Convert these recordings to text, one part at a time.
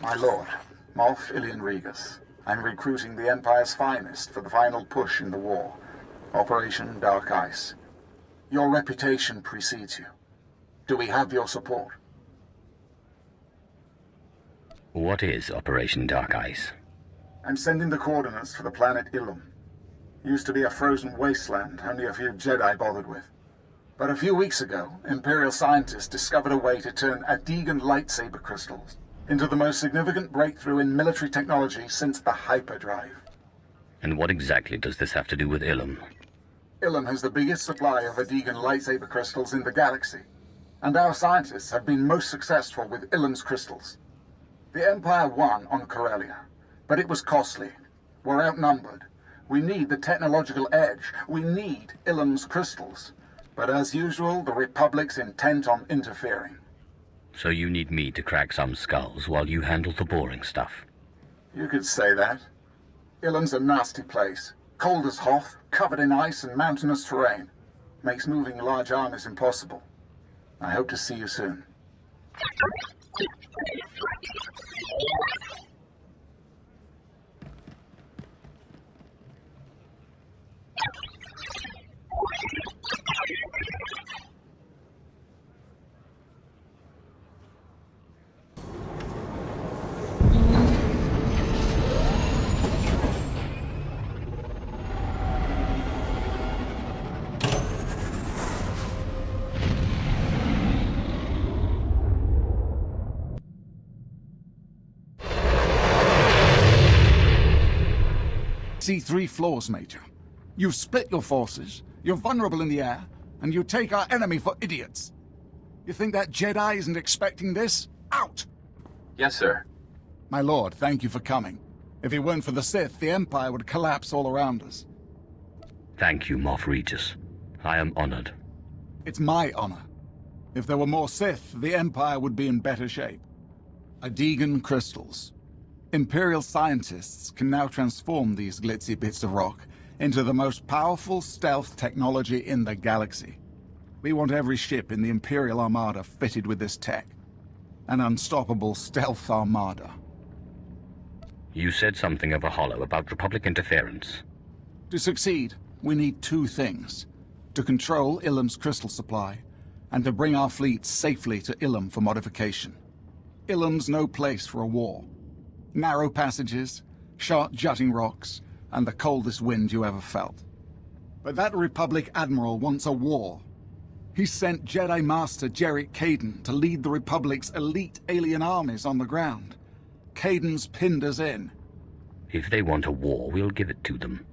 My lord, Moff Ilian Regas. I'm recruiting the Empire's finest for the final push in the war. Operation Dark Ice. Your reputation precedes you. Do we have your support? What is Operation Dark Ice? I'm sending the coordinates for the planet Ilum. Used to be a frozen wasteland only a few Jedi bothered with. But a few weeks ago, Imperial scientists discovered a way to turn Adegan lightsaber crystals into the most significant breakthrough in military technology since the hyperdrive. And what exactly does this have to do with Ilum? Ilum has the biggest supply of Adegan lightsaber crystals in the galaxy, and our scientists have been most successful with Ilum's crystals. The Empire won on Corellia, but it was costly. We're outnumbered. We need the technological edge. We need Ilum's crystals. But as usual, the Republic's intent on interfering. So you need me to crack some skulls while you handle the boring stuff? You could say that. Ilum's a nasty place. Cold as Hoth, covered in ice and mountainous terrain. Makes moving large armies impossible. I hope to see you soon. See 3 flaws, Major. You've split your forces, you're vulnerable in the air, and you take our enemy for idiots. You think that Jedi isn't expecting this? Out! Yes, sir. My lord, thank you for coming. If it weren't for the Sith, the Empire would collapse all around us. Thank you, Moff Regis. I am honored. It's my honor. If there were more Sith, the Empire would be in better shape. Adegan crystals. Imperial scientists can now transform these glitzy bits of rock into the most powerful stealth technology in the galaxy. We want every ship in the Imperial Armada fitted with this tech. An unstoppable stealth armada. You said something of a hollow about Republic interference. To succeed, we need 2 things. To control Ilum's crystal supply, and to bring our fleet safely to Ilum for modification. Ilum's no place for a war. Narrow passages, sharp jutting rocks, and the coldest wind you ever felt. But that Republic Admiral wants a war. He sent Jedi Master Jarek Kaden to lead the Republic's elite alien armies on the ground. Kaden's pinned us in. If they want a war, we'll give it to them.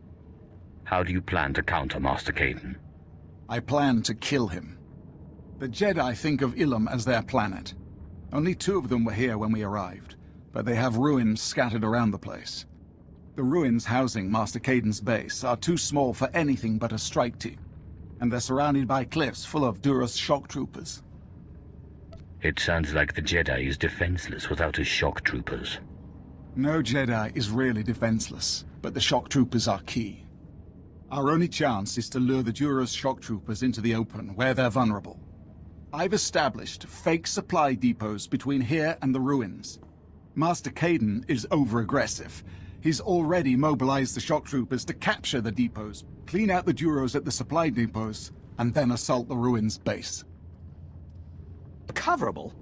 How do you plan to counter Master Kaden? I plan to kill him. The Jedi think of Ilum as their planet. Only 2 of them were here when we arrived, but they have ruins scattered around the place. The ruins housing Master Kaden's base are too small for anything but a strike team, and they're surrounded by cliffs full of Duras shock troopers. It sounds like the Jedi is defenseless without his shock troopers. No Jedi is really defenseless, but the shock troopers are key. Our only chance is to lure the Duras shock troopers into the open, where they're vulnerable. I've established fake supply depots between here and the ruins. Master Kaden is over-aggressive. He's already mobilized the shock troopers to capture the depots, clean out the Duros at the supply depots, and then assault the ruins base. Recoverable?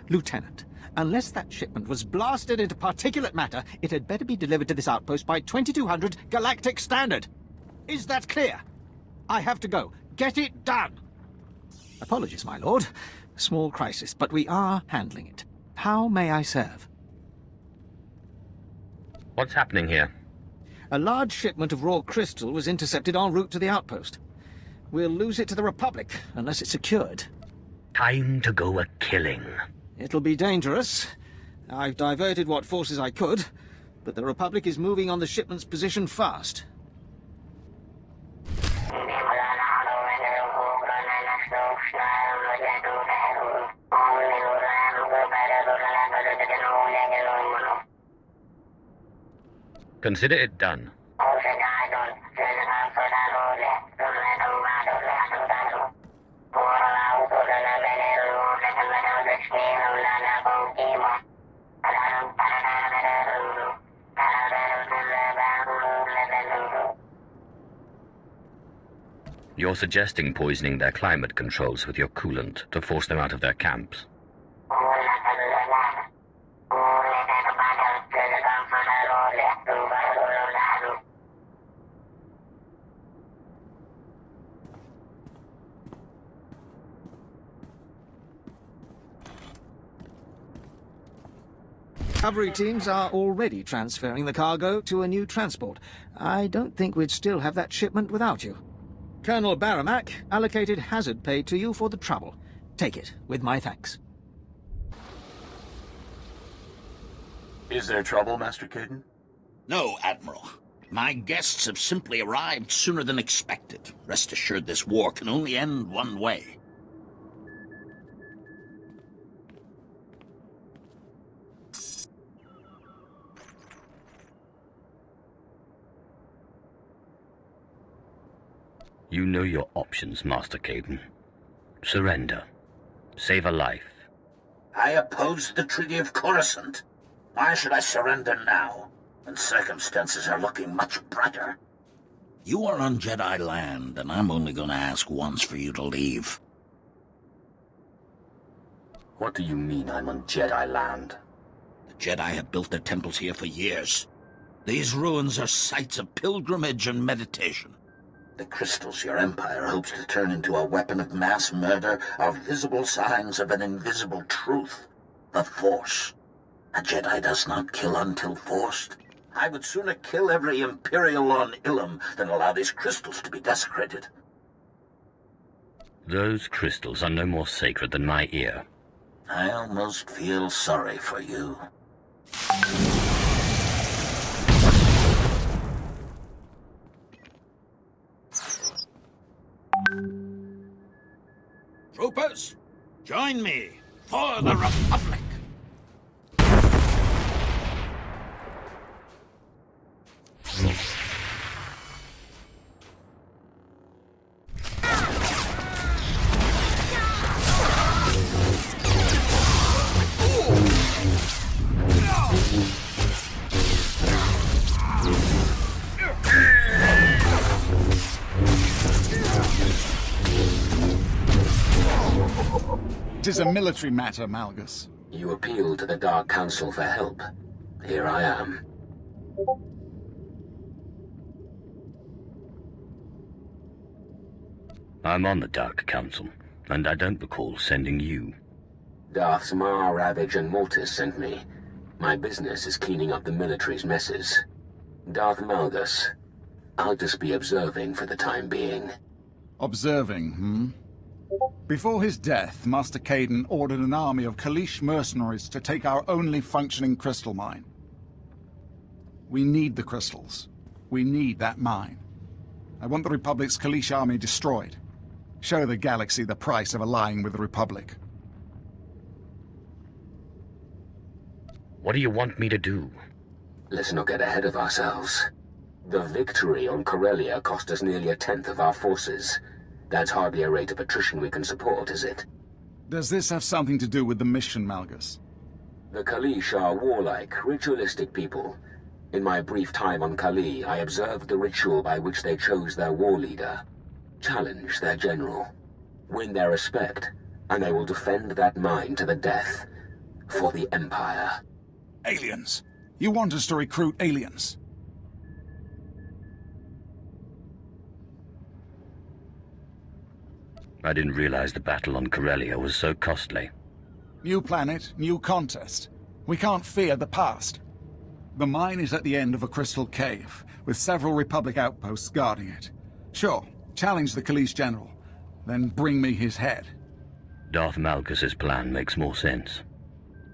Lieutenant, unless that shipment was blasted into particulate matter, it had better be delivered to this outpost by 2200 Galactic Standard. Is that clear? I have to go. Get it done! Apologies, my lord. Small crisis, but we are handling it. How may I serve? What's happening here? A large shipment of raw crystal was intercepted en route to the outpost. We'll lose it to the Republic, unless it's secured. Time to go a-killing. It'll be dangerous. I've diverted what forces I could, but the Republic is moving on the shipment's position fast. Consider it done. You're suggesting poisoning their climate controls with your coolant to force them out of their camps. Recovery teams are already transferring the cargo to a new transport. I don't think we'd still have that shipment without you. Colonel Baramak allocated hazard pay to you for the trouble. Take it, with my thanks. Is there trouble, Master Caden? No, Admiral. My guests have simply arrived sooner than expected. Rest assured this war can only end one way. You know your options, Master Caden. Surrender. Save a life. I opposed the Treaty of Coruscant. Why should I surrender now, when circumstances are looking much brighter? You are on Jedi land, and I'm only going to ask once for you to leave. What do you mean I'm on Jedi land? The Jedi have built their temples here for years. These ruins are sites of pilgrimage and meditation. The crystals your Empire hopes to turn into a weapon of mass murder are visible signs of an invisible truth. The Force. A Jedi does not kill until forced. I would sooner kill every Imperial on Ilum than allow these crystals to be desecrated. Those crystals are no more sacred than my ear. I almost feel sorry for you. Troopers, join me for the Republic! It is a military matter, Malgus. You appealed to the Dark Council for help. Here I am. I'm on the Dark Council, and I don't recall sending you. Darths Mar, Ravage, and Mortis sent me. My business is cleaning up the military's messes. Darth Malgus. I'll just be observing for the time being. Observing, hmm? Before his death, Master Caden ordered an army of Kaleesh mercenaries to take our only functioning crystal mine. We need the crystals. We need that mine. I want the Republic's Kaleesh army destroyed. Show the galaxy the price of allying with the Republic. What do you want me to do? Let's not get ahead of ourselves. The victory on Corellia cost us nearly a tenth of our forces. That's hardly a rate of attrition we can support, is it? Does this have something to do with the mission, Malgus? The Kaleesh are warlike, ritualistic people. In my brief time on Kali, I observed the ritual by which they chose their war leader. Challenge their general. Win their respect, and they will defend that mine to the death. For the Empire. Aliens! You want us to recruit aliens? I didn't realize the battle on Corellia was so costly. New planet, new contest. We can't fear the past. The mine is at the end of a crystal cave, with several Republic outposts guarding it. Sure, challenge the Kaleesh general, then bring me his head. Darth Malkus's plan makes more sense.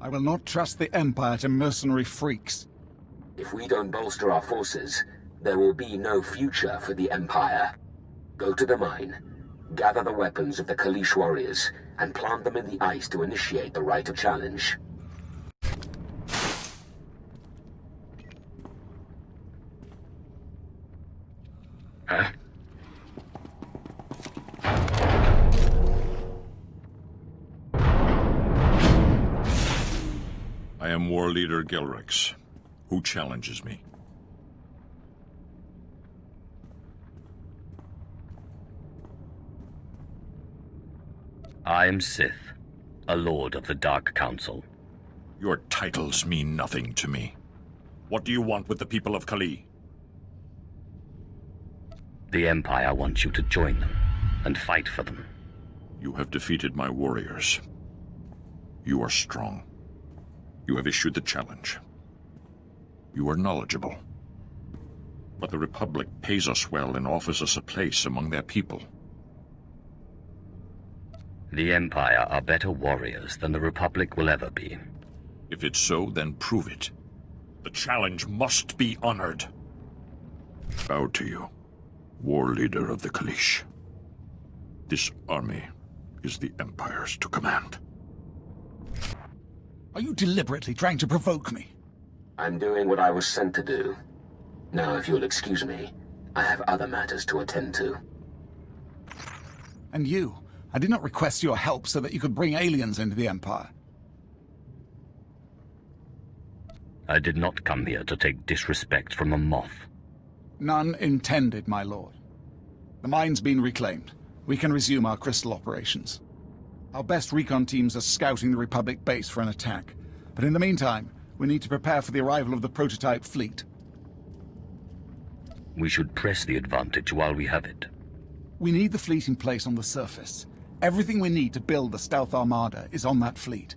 I will not trust the Empire to mercenary freaks. If we don't bolster our forces, there will be no future for the Empire. Go to the mine, gather the weapons of the Kaleesh warriors, and plant them in the ice to initiate the rite of challenge. Huh? I am War Leader Gilrix. Who challenges me? I am Sith, a Lord of the Dark Council. Your titles mean nothing to me. What do you want with the people of Kali? The Empire wants you to join them and fight for them. You have defeated my warriors. You are strong. You have issued the challenge. You are knowledgeable. But the Republic pays us well and offers us a place among their people. The Empire are better warriors than the Republic will ever be. If it's so, then prove it. The challenge must be honored. Bow to you, War Leader of the Kalish. This army is the Empire's to command. Are you deliberately trying to provoke me? I'm doing what I was sent to do. Now, if you'll excuse me, I have other matters to attend to. And you? I did not request your help so that you could bring aliens into the Empire. I did not come here to take disrespect from a moth. None intended, my lord. The mine's been reclaimed. We can resume our crystal operations. Our best recon teams are scouting the Republic base for an attack. But in the meantime, we need to prepare for the arrival of the prototype fleet. We should press the advantage while we have it. We need the fleet in place on the surface. Everything we need to build the stealth armada is on that fleet.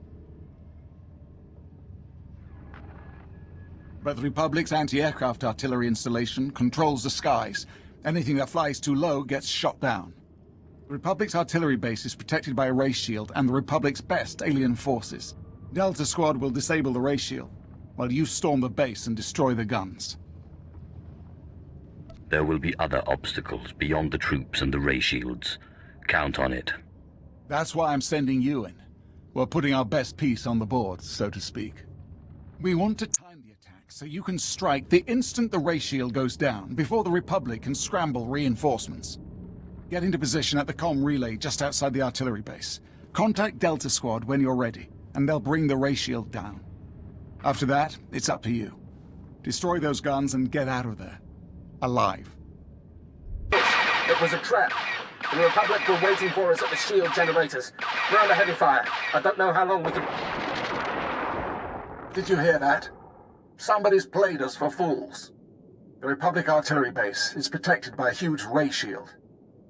But the Republic's anti-aircraft artillery installation controls the skies. Anything that flies too low gets shot down. The Republic's artillery base is protected by a ray shield and the Republic's best alien forces. Delta Squad will disable the ray shield, while you storm the base and destroy the guns. There will be other obstacles beyond the troops and the ray shields. Count on it. That's why I'm sending you in. We're putting our best piece on the board, so to speak. We want to time the attack so you can strike the instant the ray shield goes down, before the Republic can scramble reinforcements. Get into position at the comm relay just outside the artillery base. Contact Delta Squad when you're ready, and they'll bring the ray shield down. After that, it's up to you. Destroy those guns and get out of there. Alive. It was a trap. The Republic were waiting for us at the shield generators. We're under heavy fire. I don't know how long we can... Did you hear that? Somebody's played us for fools. The Republic artillery base is protected by a huge ray shield.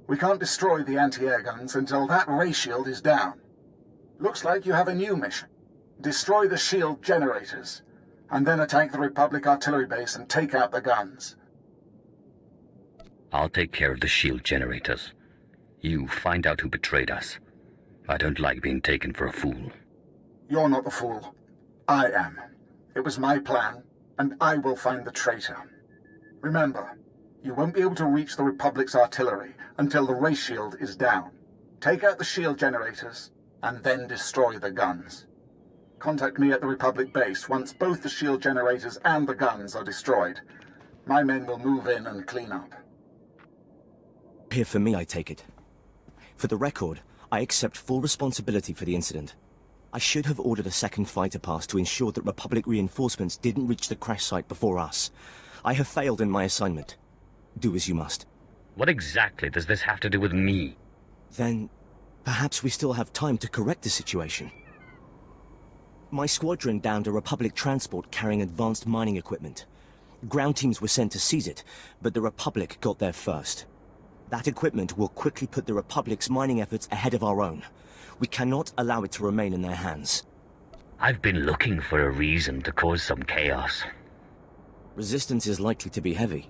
We can't destroy the anti-air guns until that ray shield is down. Looks like you have a new mission. Destroy the shield generators, and then attack the Republic artillery base and take out the guns. I'll take care of the shield generators. You find out who betrayed us. I don't like being taken for a fool. You're not the fool. I am. It was my plan, and I will find the traitor. Remember, you won't be able to reach the Republic's artillery until the ray shield is down. Take out the shield generators, and then destroy the guns. Contact me at the Republic base once both the shield generators and the guns are destroyed. My men will move in and clean up. Here for me, I take it. For the record, I accept full responsibility for the incident. I should have ordered a second fighter pass to ensure that Republic reinforcements didn't reach the crash site before us. I have failed in my assignment. Do as you must. What exactly does this have to do with me? Then, perhaps we still have time to correct the situation. My squadron downed a Republic transport carrying advanced mining equipment. Ground teams were sent to seize it, but the Republic got there first. That equipment will quickly put the Republic's mining efforts ahead of our own. We cannot allow it to remain in their hands. I've been looking for a reason to cause some chaos. Resistance is likely to be heavy.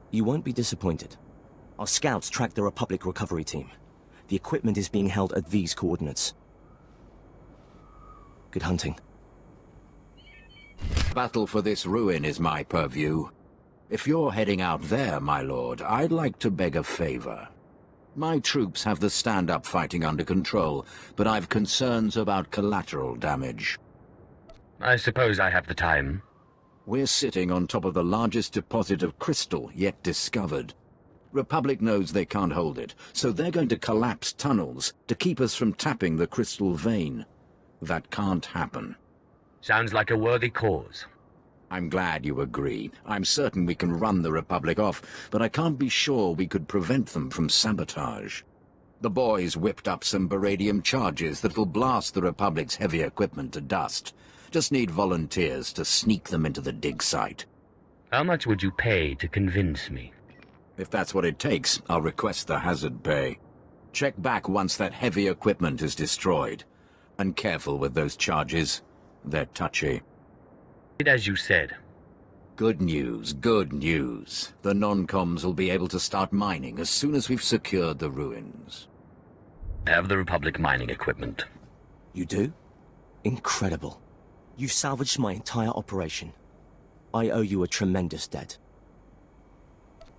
You won't be disappointed. Our scouts tracked the Republic recovery team. The equipment is being held at these coordinates. Good hunting. Battle for this ruin is my purview. If you're heading out there, my lord, I'd like to beg a favor. My troops have the stand-up fighting under control, but I've concerns about collateral damage. I suppose I have the time. We're sitting on top of the largest deposit of crystal yet discovered. Republic knows they can't hold it, so they're going to collapse tunnels to keep us from tapping the crystal vein. That can't happen. Sounds like a worthy cause. I'm glad you agree. I'm certain we can run the Republic off, but I can't be sure we could prevent them from sabotage. The boys whipped up some beradium charges that will blast the Republic's heavy equipment to dust. Just need volunteers to sneak them into the dig site. How much would you pay to convince me? If that's what it takes, I'll request the hazard pay. Check back once that heavy equipment is destroyed. And careful with those charges. They're touchy. As you said. Good news, good news. The non-coms will be able to start mining as soon as we've secured the ruins. Have the Republic mining equipment. You do? Incredible. You've salvaged my entire operation. I owe you a tremendous debt.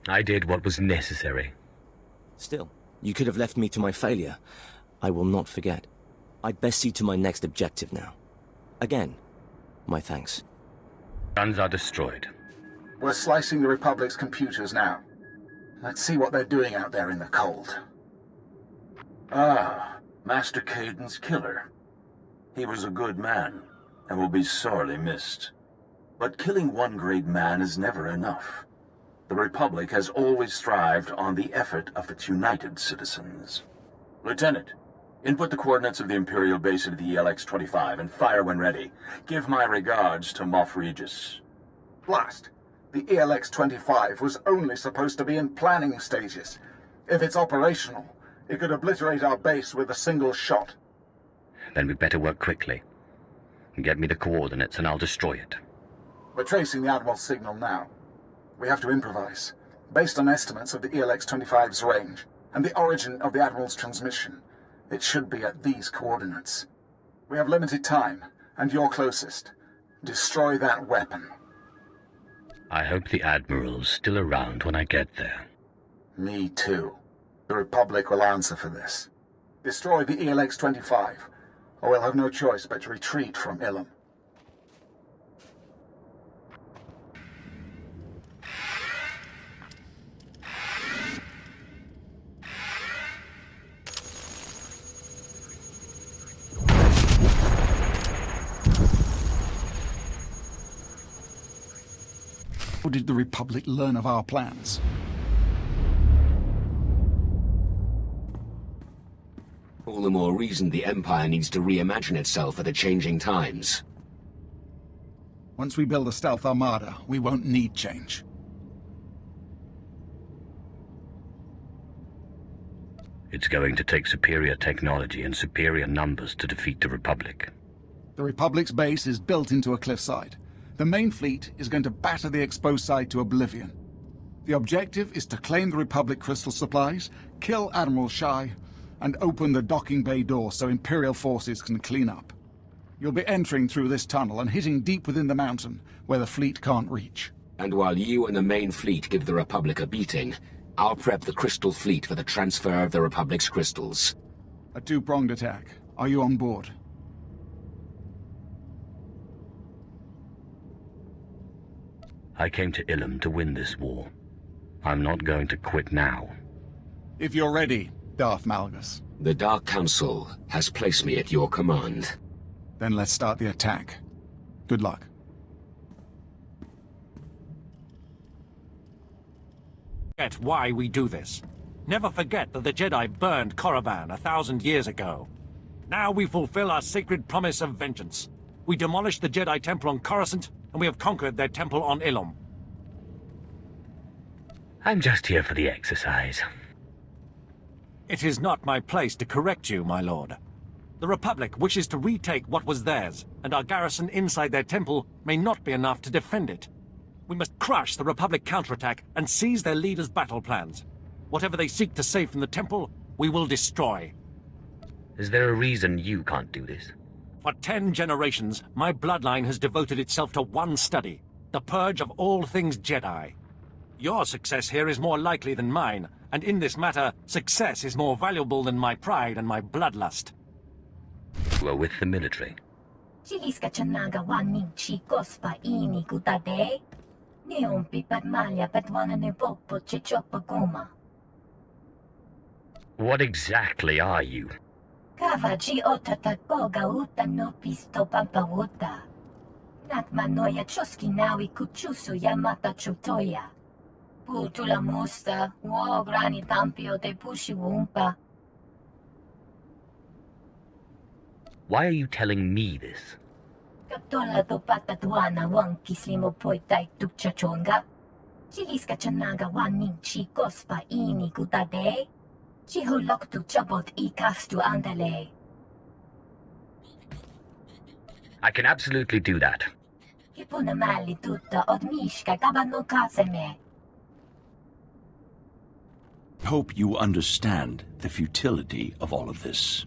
I did what was necessary. Still, you could have left me to my failure. I will not forget. I'd best see to my next objective now. Again, my thanks. Guns are destroyed. We're slicing the Republic's computers now. Let's see what they're doing out there in the cold. Ah, Master Caden's killer. He was a good man, and will be sorely missed. But killing one great man is never enough. The Republic has always thrived on the effort of its united citizens. Lieutenant, input the coordinates of the Imperial base into the ELX-25 and fire when ready. Give my regards to Moff Regis. Blast! The ELX-25 was only supposed to be in planning stages. If it's operational, it could obliterate our base with a single shot. Then we'd better work quickly. Get me the coordinates and I'll destroy it. We're tracing the Admiral's signal now. We have to improvise, based on estimates of the ELX-25's range and the origin of the Admiral's transmission. It should be at these coordinates. We have limited time, and you're closest. Destroy that weapon. I hope the Admiral's still around when I get there. Me too. The Republic will answer for this. Destroy the ELX-25, or we'll have no choice but to retreat from Ilum. How did the Republic learn of our plans? All the more reason the Empire needs to reimagine itself for the changing times. Once we build a stealth armada, we won't need change. It's going to take superior technology and superior numbers to defeat the Republic. The Republic's base is built into a cliffside. The main fleet is going to batter the exposed side to oblivion. The objective is to claim the Republic crystal supplies, kill Admiral Shai, and open the docking bay door so Imperial forces can clean up. You'll be entering through this tunnel and hitting deep within the mountain, where the fleet can't reach. And while you and the main fleet give the Republic a beating, I'll prep the Crystal Fleet for the transfer of the Republic's crystals. A two-pronged attack. Are you on board? I came to Ilum to win this war. I'm not going to quit now. If you're ready, Darth Malgus. The Dark Council has placed me at your command. Then let's start the attack. Good luck. Forget why we do this. Never forget that the Jedi burned Korriban 1,000 years ago. Now we fulfill our sacred promise of vengeance. We demolished the Jedi Temple on Coruscant, and we have conquered their temple on Ilum. I'm just here for the exercise. It is not my place to correct you, my lord. The Republic wishes to retake what was theirs, and our garrison inside their temple may not be enough to defend it. We must crush the Republic counterattack and seize their leaders' battle plans. Whatever they seek to save from the temple, we will destroy. Is there a reason you can't do this? For 10 generations, my bloodline has devoted itself to one study, the purge of all things Jedi. Your success here is more likely than mine, and in this matter, success is more valuable than my pride and my bloodlust. You are with the military. What exactly are you? Kavaji otatakoga uta no pisto pampawuta. Natmanoya choski nawi kuchusu yamata chutoya. Putula musta, wo grani tampio de pushi wumpa. Why are you telling me this? Kaptola do patatuana wan kislimo poitai tukchachonga. Chiliska chanaga wanin chikos pa ini kutade. Chihulok tu chabot ikastu andale. I can absolutely do that. Kipuna mali tutta od mishka kabano kaseme. Hope you understand the futility of all of this.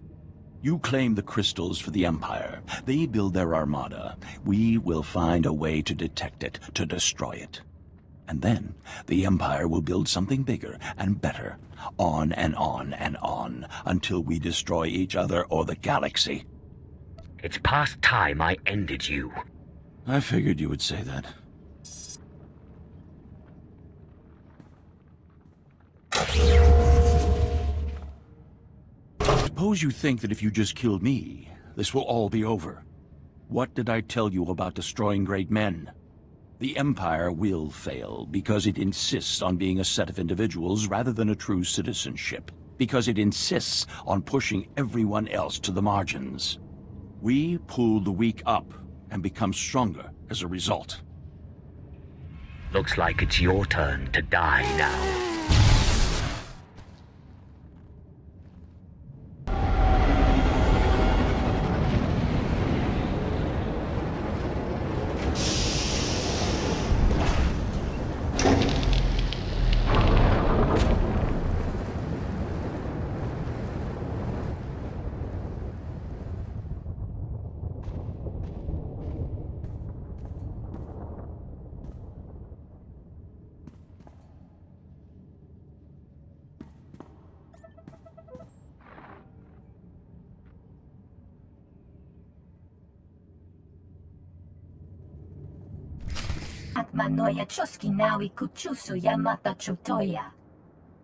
You claim the crystals for the Empire. They build their armada. We will find a way to detect it, to destroy it. And then, the Empire will build something bigger and better. On and on and on, until we destroy each other or the galaxy. It's past time I ended you. I figured you would say that. Suppose you think that if you just killed me, this will all be over. What did I tell you about destroying great men? The Empire will fail because it insists on being a set of individuals rather than a true citizenship. Because it insists on pushing everyone else to the margins. We pull the weak up and become stronger as a result. Looks like it's your turn to die now.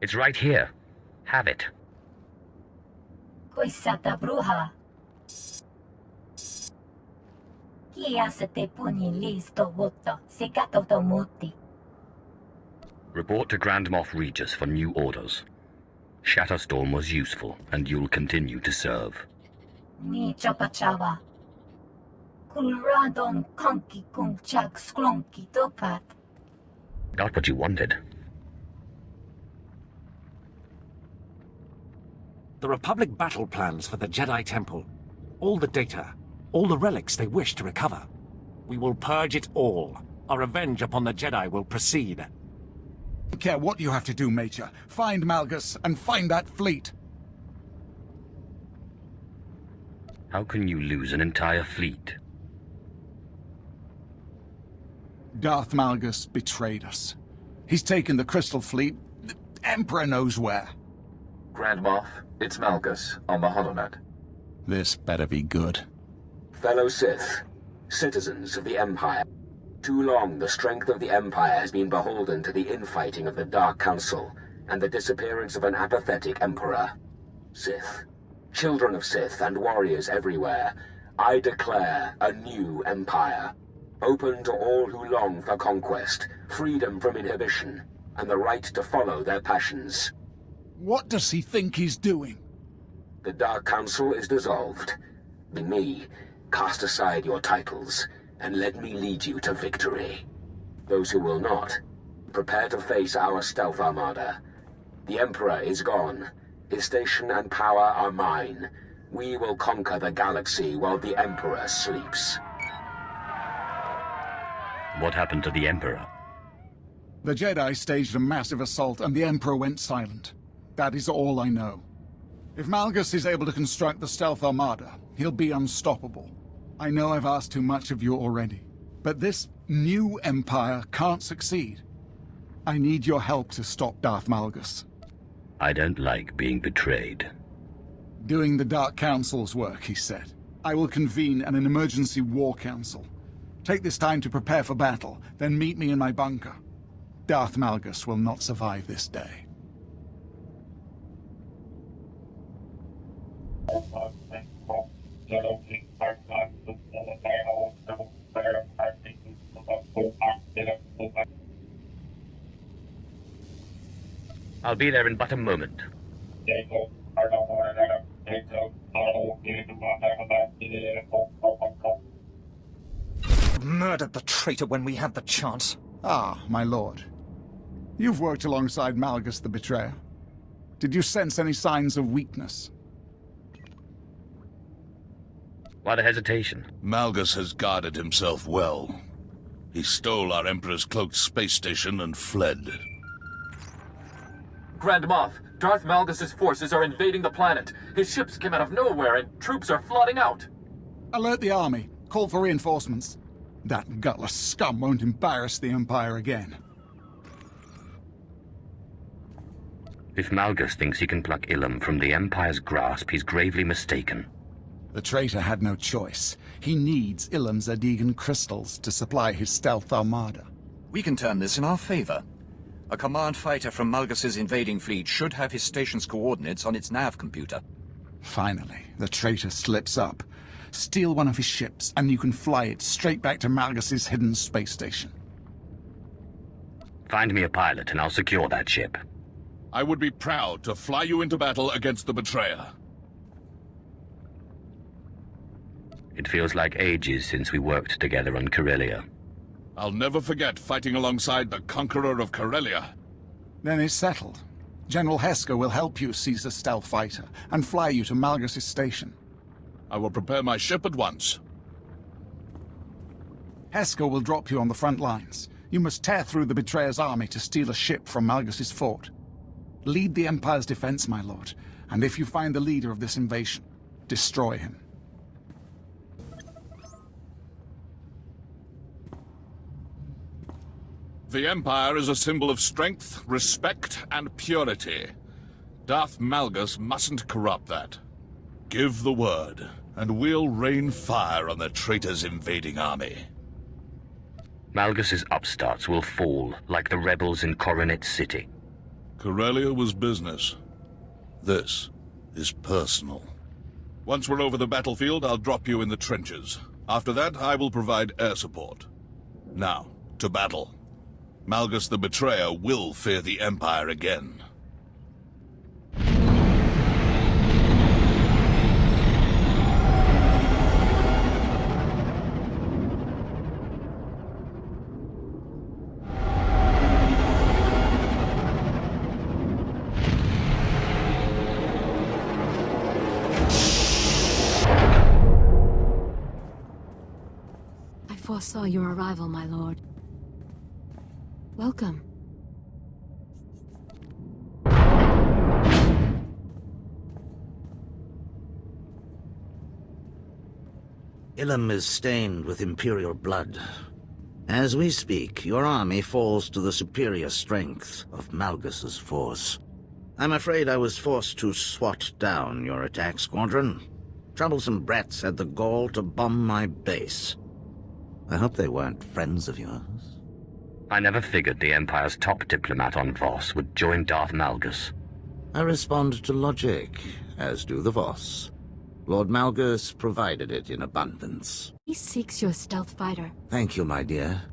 It's right here. Have it. Report to Grand Moff Regis for new orders. Shatterstorm was useful, and you'll continue to serve. Ni chapachawa. Kulradon konki kungchak sklonki topat. Got what you wanted. The Republic battle plans for the Jedi Temple. All the data, all the relics they wish to recover. We will purge it all. Our revenge upon the Jedi will proceed. I don't care what you have to do, Major. Find Malgus and find that fleet. How can you lose an entire fleet? Darth Malgus betrayed us. He's taken the Crystal Fleet, the Emperor knows where. Grand Moff, it's Malgus, on the holonet. This better be good. Fellow Sith, citizens of the Empire. Too long the strength of the Empire has been beholden to the infighting of the Dark Council and the disappearance of an apathetic Emperor. Sith, children of Sith and warriors everywhere, I declare a new Empire. Open to all who long for conquest, freedom from inhibition, and the right to follow their passions. What does he think he's doing? The Dark Council is dissolved. Be me, cast aside your titles, and let me lead you to victory. Those who will not, prepare to face our stealth armada. The Emperor is gone. His station and power are mine. We will conquer the galaxy while the Emperor sleeps. What happened to the Emperor? The Jedi staged a massive assault and the Emperor went silent. That is all I know. If Malgus is able to construct the stealth armada, he'll be unstoppable. I know I've asked too much of you already, but this new Empire can't succeed. I need your help to stop Darth Malgus. I don't like being betrayed. Doing the Dark Council's work, he said. I will convene an emergency war council. Take this time to prepare for battle, then meet me in my bunker. Darth Malgus will not survive this day. I'll be there in but a moment. Murdered the traitor when we had the chance. Ah, my lord. You've worked alongside Malgus the Betrayer. Did you sense any signs of weakness? Why the hesitation? Malgus has guarded himself well. He stole our Emperor's cloaked space station and fled. Grand Moff, Darth Malgus' forces are invading the planet. His ships came out of nowhere and troops are flooding out. Alert the army. Call for reinforcements. That gutless scum won't embarrass the Empire again. If Malgus thinks he can pluck Ilum from the Empire's grasp, he's gravely mistaken. The traitor had no choice. He needs Ilum's Adegan crystals to supply his stealth armada. We can turn this in our favor. A command fighter from Malgus' invading fleet should have his station's coordinates on its nav computer. Finally, the traitor slips up. Steal one of his ships, and you can fly it straight back to Malgus' hidden space station. Find me a pilot, and I'll secure that ship. I would be proud to fly you into battle against the Betrayer. It feels like ages since we worked together on Corellia. I'll never forget fighting alongside the Conqueror of Corellia. Then it's settled. General Heska will help you seize a stealth fighter and fly you to Malgus' station. I will prepare my ship at once. Heska will drop you on the front lines. You must tear through the Betrayer's army to steal a ship from Malgus' fort. Lead the Empire's defense, my lord, and if you find the leader of this invasion, destroy him. The Empire is a symbol of strength, respect, and purity. Darth Malgus mustn't corrupt that. Give the word, and we'll rain fire on the traitor's invading army. Malgus' upstarts will fall, like the rebels in Coronet City. Corellia was business. This is personal. Once we're over the battlefield, I'll drop you in the trenches. After that, I will provide air support. Now, to battle. Malgus the Betrayer will fear the Empire again. I foresaw your arrival, my lord. Welcome. Ilum is stained with Imperial blood. As we speak, your army falls to the superior strength of Malgus' force. I'm afraid I was forced to swat down your attack squadron. Troublesome brats had the gall to bomb my base. I hope they weren't friends of yours. I never figured the Empire's top diplomat on Voss would join Darth Malgus. I respond to logic, as do the Voss. Lord Malgus provided it in abundance. He seeks your stealth fighter. Thank you, my dear.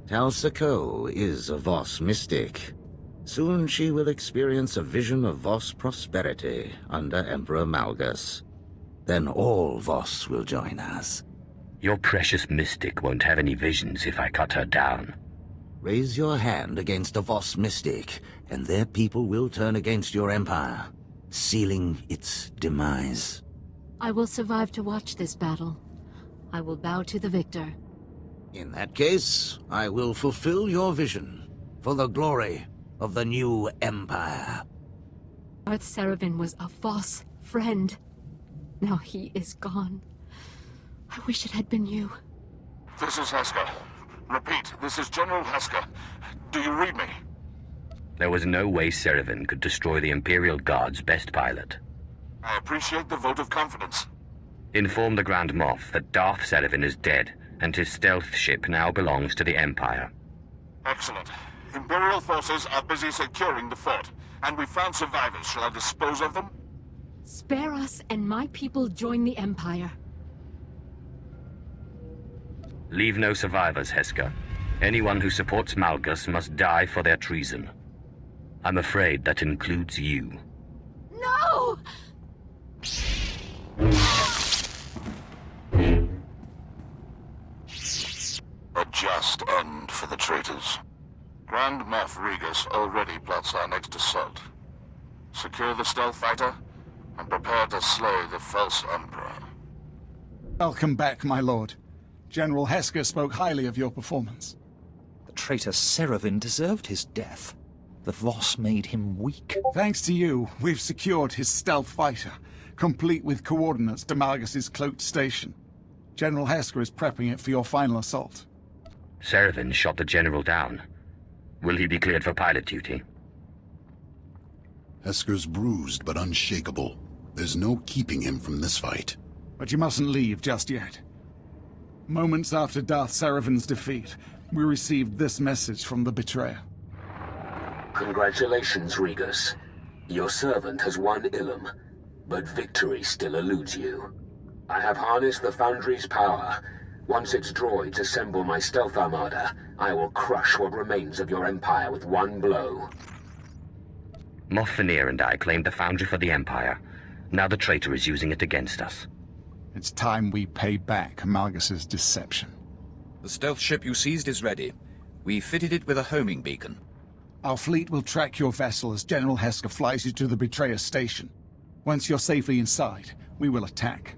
Tal Sako is a Voss mystic. Soon she will experience a vision of Voss prosperity under Emperor Malgus. Then all Voss will join us. Your precious mystic won't have any visions if I cut her down. Raise your hand against a Voss mystic, and their people will turn against your empire, sealing its demise. I will survive to watch this battle. I will bow to the victor. In that case, I will fulfill your vision, for the glory of the new empire. Darth Serevin was a Voss friend. Now he is gone. I wish it had been you. This is Heska. Repeat, this is General Heska. Do you read me? There was no way Serevin could destroy the Imperial Guard's best pilot. I appreciate the vote of confidence. Inform the Grand Moff that Darth Serevin is dead, and his stealth ship now belongs to the Empire. Excellent. Imperial forces are busy securing the fort, and we found survivors. Shall I dispose of them? Spare us and my people join the Empire. Leave no survivors, Heska. Anyone who supports Malgus must die for their treason. I'm afraid that includes you. No! A just end for the traitors. Grand Moff Regus already plots our next assault. Secure the stealth fighter, and prepare to slay the false Emperor. Welcome back, my lord. General Heska spoke highly of your performance. The traitor Seravin deserved his death. The Voss made him weak. Thanks to you, we've secured his stealth fighter, complete with coordinates to Malgus's cloaked station. General Heska is prepping it for your final assault. Seravin shot the general down. Will he be cleared for pilot duty? Hesker's bruised but unshakable. There's no keeping him from this fight. But you mustn't leave just yet. Moments after Darth Seravin's defeat, we received this message from the betrayer. Congratulations, Regus. Your servant has won Ilum, but victory still eludes you. I have harnessed the Foundry's power. Once its droids assemble my stealth armada, I will crush what remains of your Empire with one blow. Moff Fenir and I claimed the Foundry for the Empire. Now the traitor is using it against us. It's time we pay back Malgus's deception. The stealth ship you seized is ready. We fitted it with a homing beacon. Our fleet will track your vessel as General Heska flies you to the Betrayer's station. Once you're safely inside, we will attack.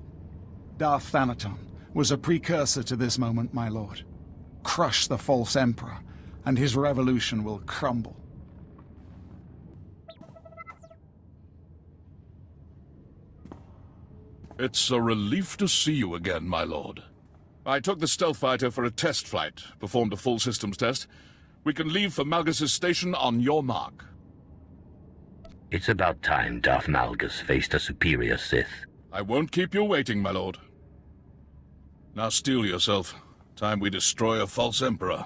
Darth Thanaton was a precursor to this moment, my lord. Crush the false Emperor, and his revolution will crumble. It's a relief to see you again, my lord. I took the stealth fighter for a test flight, performed a full systems test. We can leave for Malgus's station on your mark. It's about time Darth Malgus faced a superior Sith. I won't keep you waiting, my lord. Now steel yourself. Time we destroy a false Emperor.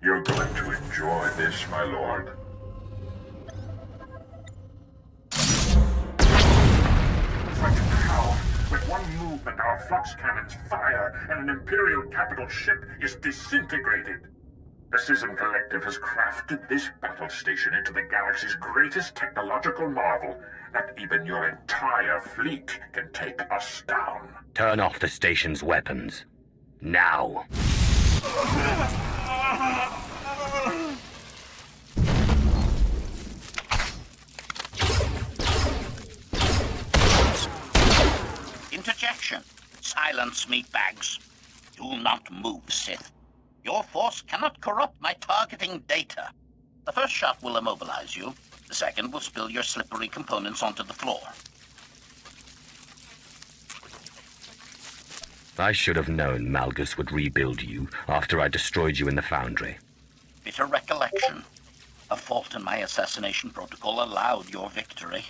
You're going to enjoy this, my lord. Frightened how? With one movement, our flux cannons fire, and an Imperial capital ship is disintegrated. The Schism Collective has crafted this battle station into the galaxy's greatest technological marvel, that even your entire fleet can take us down. Turn off the station's weapons. Now. Interjection. Silence, meatbags. Do not move, Sith. Your force cannot corrupt my targeting data. The first shot will immobilize you. The second will spill your slippery components onto the floor. I should have known Malgus would rebuild you after I destroyed you in the Foundry. Bitter recollection. A fault in my assassination protocol allowed your victory.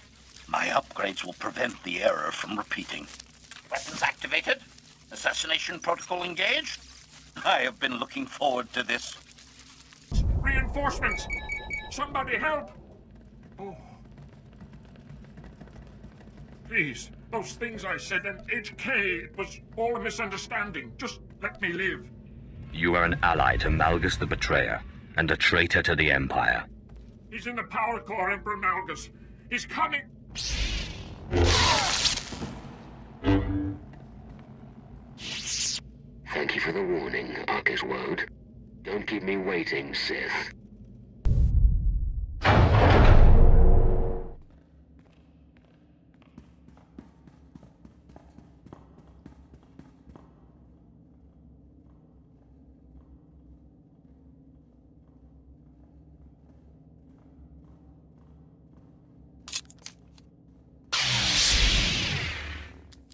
My upgrades will prevent the error from repeating. Weapons activated? Assassination protocol engaged? I have been looking forward to this. Reinforcements! Somebody help! Oh. Please, those things I said, and HK, it was all a misunderstanding. Just let me live. You are an ally to Malgus the Betrayer, and a traitor to the Empire. He's in the power core, Emperor Malgus. He's coming! Thank you for the warning, Arkiswode. Don't keep me waiting, Sith.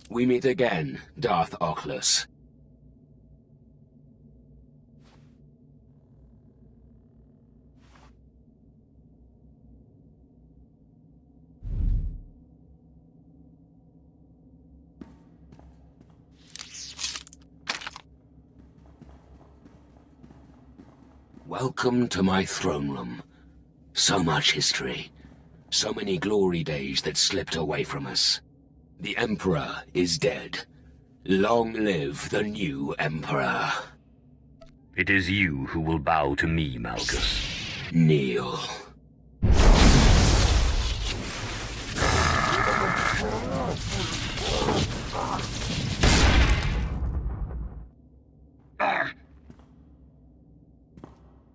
We meet again, Darth Occlus. Welcome to my throne room. So much history. So many glory days that slipped away from us. The Emperor is dead. Long live the new Emperor. It is you who will bow to me, Malgus. Kneel.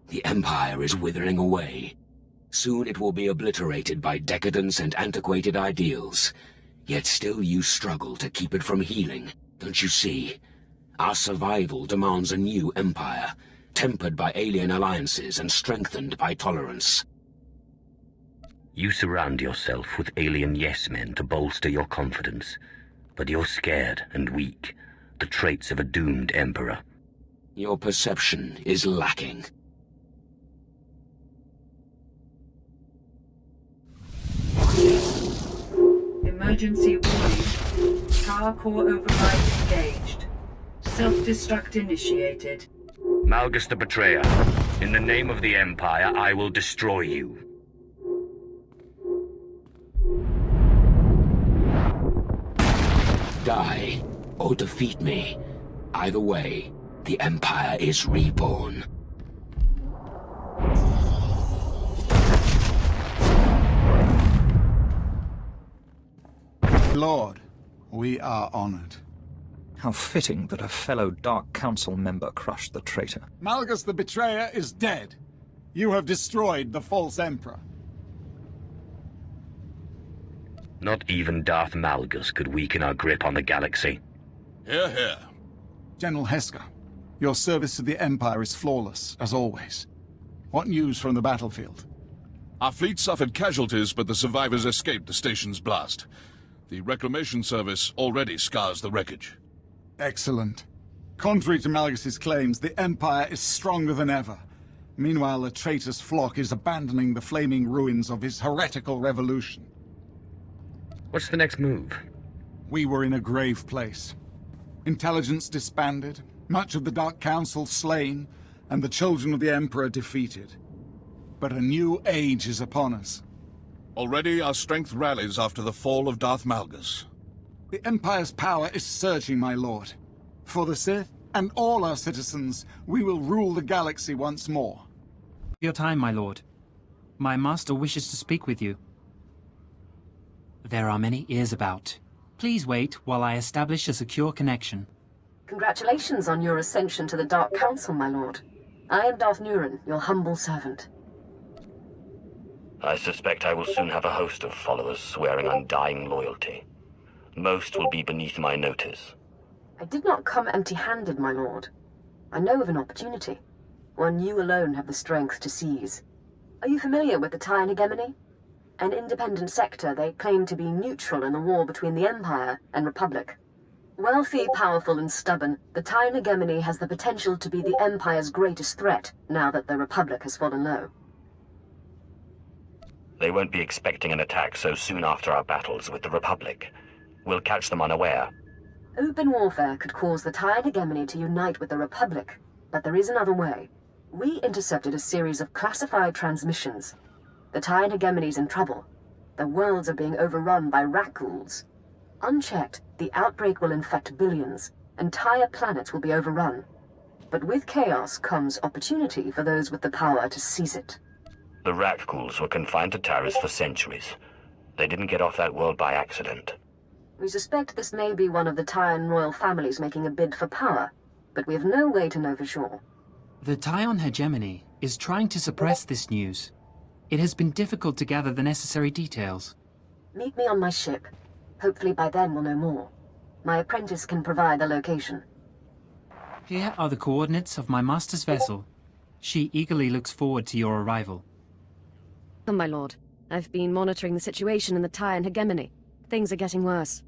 The Empire is withering away. Soon it will be obliterated by decadence and antiquated ideals. Yet still you struggle to keep it from healing, don't you see? Our survival demands a new empire, tempered by alien alliances and strengthened by tolerance. You surround yourself with alien yes-men to bolster your confidence, but you're scared and weak, the traits of a doomed emperor. Your perception is lacking. Emergency warning. Power core override engaged. Self-destruct initiated. Malgus the Betrayer, in the name of the Empire, I will destroy you. Die, or defeat me. Either way, the Empire is reborn. Lord, we are honored. How fitting that a fellow Dark Council member crushed the traitor. Malgus the Betrayer is dead. You have destroyed the false Emperor. Not even Darth Malgus could weaken our grip on the galaxy. Hear, hear. General Heska, your service to the Empire is flawless, as always. What news from the battlefield? Our fleet suffered casualties, but the survivors escaped the station's blast. The Reclamation Service already scours the wreckage. Excellent. Contrary to Malgus's claims, the Empire is stronger than ever. Meanwhile, the traitor's flock is abandoning the flaming ruins of his heretical revolution. What's the next move? We were in a grave place. Intelligence disbanded, much of the Dark Council slain, and the children of the Emperor defeated. But a new age is upon us. Already our strength rallies after the fall of Darth Malgus. The Empire's power is surging, my lord. For the Sith and all our citizens, we will rule the galaxy once more. Your time, my lord. My master wishes to speak with you. There are many ears about. Please wait while I establish a secure connection. Congratulations on your ascension to the Dark Council, my lord. I am Darth Nuren, your humble servant. I suspect I will soon have a host of followers swearing undying loyalty. Most will be beneath my notice. I did not come empty-handed, my lord. I know of an opportunity, one you alone have the strength to seize. Are you familiar with the Tyan Hegemony? An independent sector they claim to be neutral in the war between the Empire and Republic. Wealthy, powerful, and stubborn, the Tyan Hegemony has the potential to be the Empire's greatest threat, now that the Republic has fallen low. They won't be expecting an attack so soon after our battles with the Republic. We'll catch them unaware. Open warfare could cause the Tyan Hegemony to unite with the Republic, but there is another way. We intercepted a series of classified transmissions. The Tyan Hegemony's in trouble. Their worlds are being overrun by Rakghouls. Unchecked, the outbreak will infect billions. Entire planets will be overrun. But with chaos comes opportunity for those with the power to seize it. The Rakghouls were confined to Taris for centuries. They didn't get off that world by accident. We suspect this may be one of the Tyan royal families making a bid for power, but we have no way to know for sure. The Tyan Hegemony is trying to suppress this news. It has been difficult to gather the necessary details. Meet me on my ship. Hopefully by then we'll know more. My apprentice can provide the location. Here are the coordinates of my master's vessel. She eagerly looks forward to your arrival. My lord, I've been monitoring the situation in the Tyan Hegemony. Things are getting worse.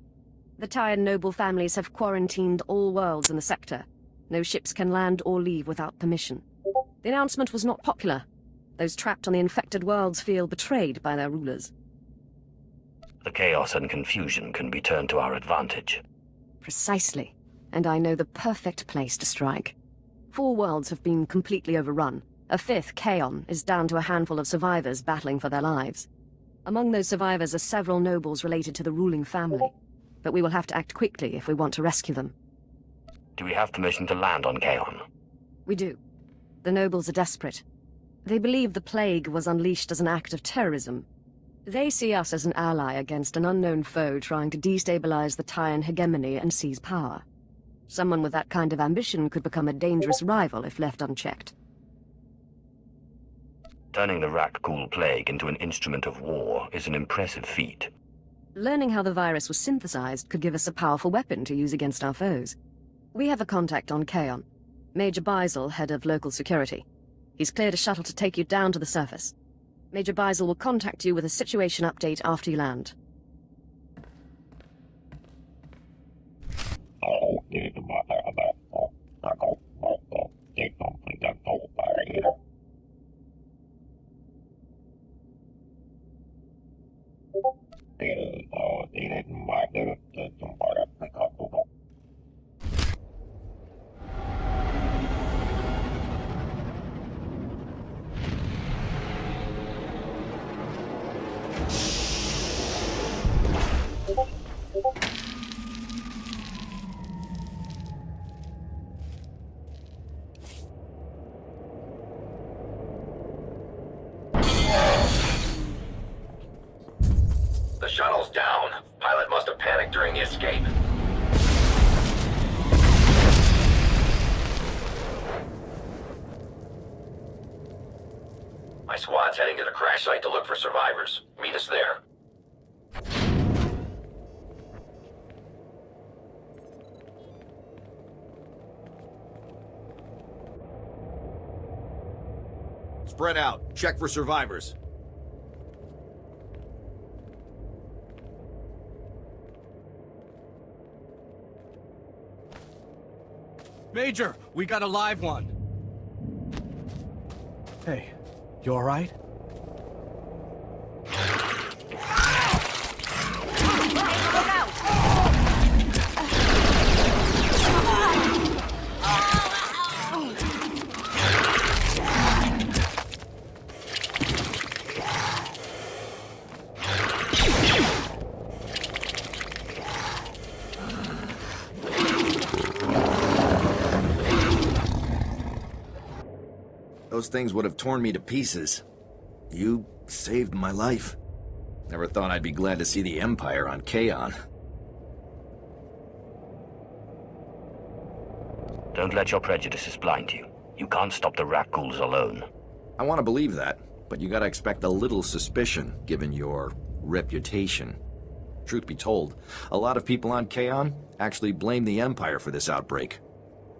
The Tyan noble families have quarantined all worlds in the sector. No ships can land or leave without permission. The announcement was not popular. Those trapped on the infected worlds feel betrayed by their rulers. The chaos and confusion can be turned to our advantage. Precisely. And I know the perfect place to strike. 4 worlds have been completely overrun. A 5th, Kaon, is down to a handful of survivors battling for their lives. Among those survivors are several nobles related to the ruling family. But we will have to act quickly if we want to rescue them. Do we have permission to land on Kaon? We do. The nobles are desperate. They believe the plague was unleashed as an act of terrorism. They see us as an ally against an unknown foe trying to destabilize the Tyan hegemony and seize power. Someone with that kind of ambition could become a dangerous rival if left unchecked. Turning the Rakghoul plague into an instrument of war is an impressive feat. Learning how the virus was synthesized could give us a powerful weapon to use against our foes. We have a contact on Kaon. Major Beisel, head of local security. He's cleared a shuttle to take you down to the surface. Major Beisel will contact you with a situation update after you land. The shuttle's down. Pilot must have panicked during the escape. My squad's heading to the crash site to look for survivors. Meet us there. Spread out. Check for survivors. Major, we got a live one. Hey, you all right? Look out! Those things would have torn me to pieces. You saved my life. Never thought I'd be glad to see the Empire on Kaon. Don't let your prejudices blind you. You can't stop the Rakghouls alone. I want to believe that, but you gotta expect a little suspicion, given your reputation. Truth be told, a lot of people on Kaon actually blame the Empire for this outbreak.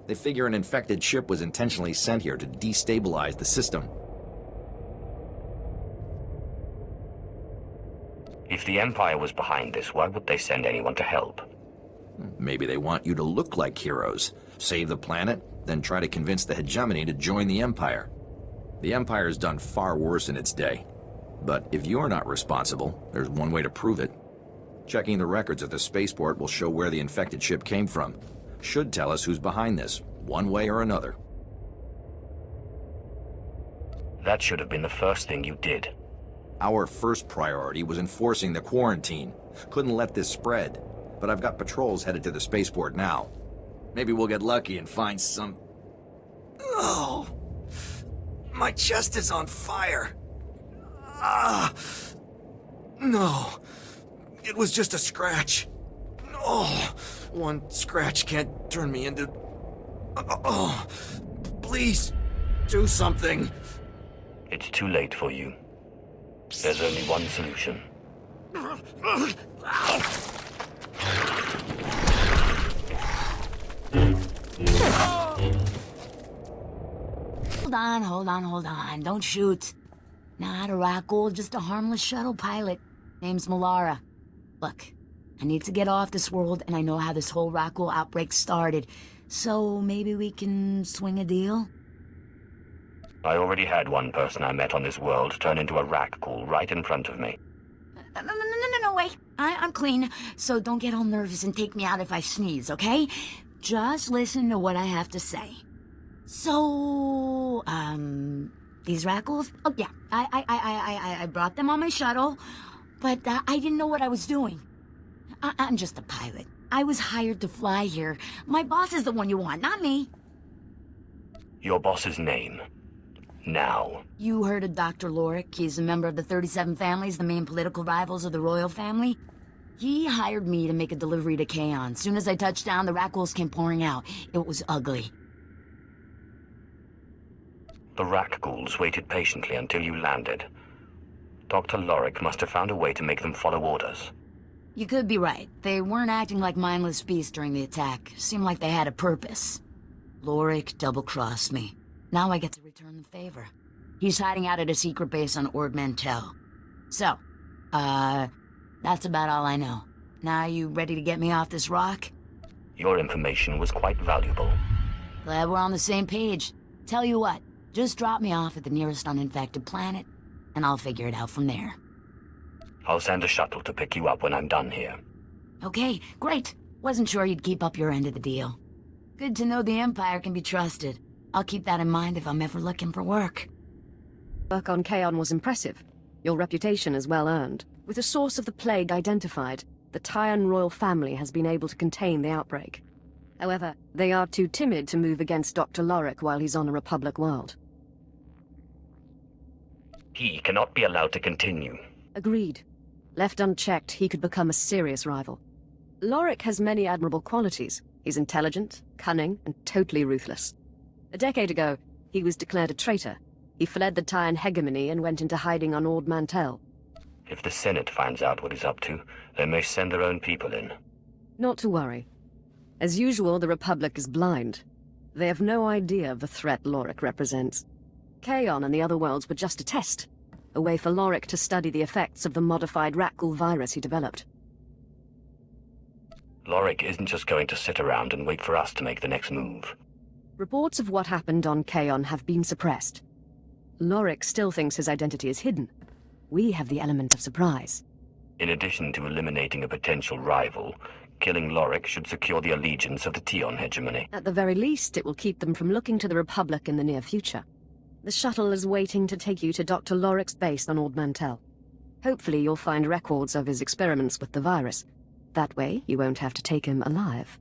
They figure an infected ship was intentionally sent here to destabilize the system. If the Empire was behind this, why would they send anyone to help? Maybe they want you to look like heroes, save the planet, then try to convince the hegemony to join the Empire. The Empire's done far worse in its day. But if you're not responsible, there's one way to prove it. Checking the records at the spaceport will show where the infected ship came from. Should tell us who's behind this, one way or another. That should have been the first thing you did. Our first priority was enforcing the quarantine. Couldn't let this spread. But I've got patrols headed to the spaceport now. Maybe we'll get lucky and find some... Oh! My chest is on fire! Ah! No! It was just a scratch. Oh! One scratch can't turn me into... Oh! Please, do something. It's too late for you. There's only one solution. Hold on. Don't shoot. Not a Rakghoul, just a harmless shuttle pilot. Name's Malara. Look, I need to get off this world, and I know how this whole Rakghoul outbreak started. So maybe we can swing a deal? I already had one person I met on this world turn into a Rakghoul right in front of me. No, wait. I'm clean, so don't get all nervous and take me out if I sneeze, okay? Just listen to what I have to say. So, these Rakghouls? Oh, yeah, I brought them on my shuttle, but I didn't know what I was doing. I'm just a pilot. I was hired to fly here. My boss is the one you want, not me. Your boss's name. Now. You heard of Dr. Lorik. He's a member of the 37 families, the main political rivals of the royal family. He hired me to make a delivery to Kaon. Soon as I touched down, the Rakghouls came pouring out. It was ugly. The Rakghouls waited patiently until you landed. Dr. Lorik must have found a way to make them follow orders. You could be right. They weren't acting like mindless beasts during the attack. Seemed like they had a purpose. Lorik double-crossed me. Now I get to return the favor. He's hiding out at a secret base on Ord Mantell. So, that's about all I know. Now you ready to get me off this rock? Your information was quite valuable. Glad we're on the same page. Tell you what, just drop me off at the nearest uninfected planet, and I'll figure it out from there. I'll send a shuttle to pick you up when I'm done here. Okay, great. Wasn't sure you'd keep up your end of the deal. Good to know the Empire can be trusted. I'll keep that in mind if I'm ever looking for work. Work on Kaon was impressive. Your reputation is well earned. With the source of the plague identified, the Tyan royal family has been able to contain the outbreak. However, they are too timid to move against Dr. Lorik while he's on a Republic world. He cannot be allowed to continue. Agreed. Left unchecked, he could become a serious rival. Lorik has many admirable qualities. He's intelligent, cunning, and totally ruthless. A decade ago, he was declared a traitor. He fled the Tyan hegemony and went into hiding on Ord Mantell. If the Senate finds out what he's up to, they may send their own people in. Not to worry. As usual, the Republic is blind. They have no idea of the threat Lorik represents. Kaon and the other worlds were just a test. A way for Lorik to study the effects of the modified Rakghoul virus he developed. Lorik isn't just going to sit around and wait for us to make the next move. Reports of what happened on Kaon have been suppressed. Lorik still thinks his identity is hidden. We have the element of surprise. In addition to eliminating a potential rival, killing Lorik should secure the allegiance of the Tion hegemony. At the very least, it will keep them from looking to the Republic in the near future. The shuttle is waiting to take you to Dr. Lorik's base on Ord Mantell. Hopefully you'll find records of his experiments with the virus. That way, you won't have to take him alive.